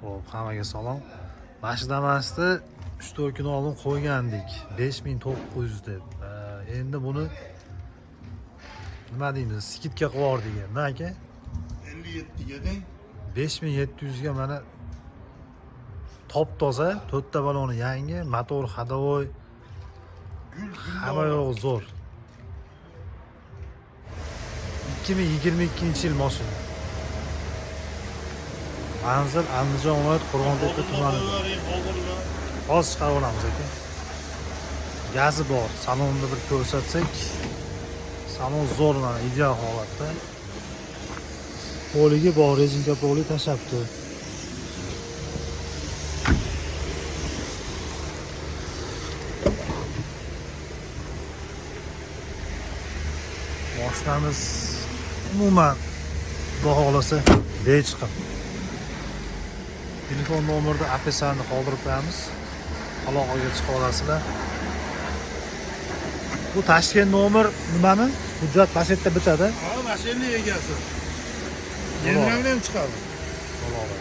Hop, hammaga salom. Mashinamizda 3-4 kun oldin qo'ygandik. 5900 deb. Endi buni nima deymiz? Skidga qilib yubordik endi, aka. 57 ga deng. 5700 ga mana top toza, 4 ta baloni yangi, motor hadovoy, hamma yo'q zo'r. 2022-yil mashina. Manzil Andijon viloyat Qo'rg'ontepa tumanida. Hozir chiqarib olamiz aka. Gazi bor. Salonni bir ko'rsatsak, salon zo'r, mana ideal holatda. Poliga bor, rezinka poli tashabdi. Mashinamiz umuman baholasa bechiqim. Telefon nomerida opisiyatsiyani qoldirib qo'yamiz. Aloqaga chiqa olasizlar. Bu tashgan nomer nimani? Hujjat pasetda bitadi. Ha, mashina egasi. Generalni ham chiqadi. Bo'ladi.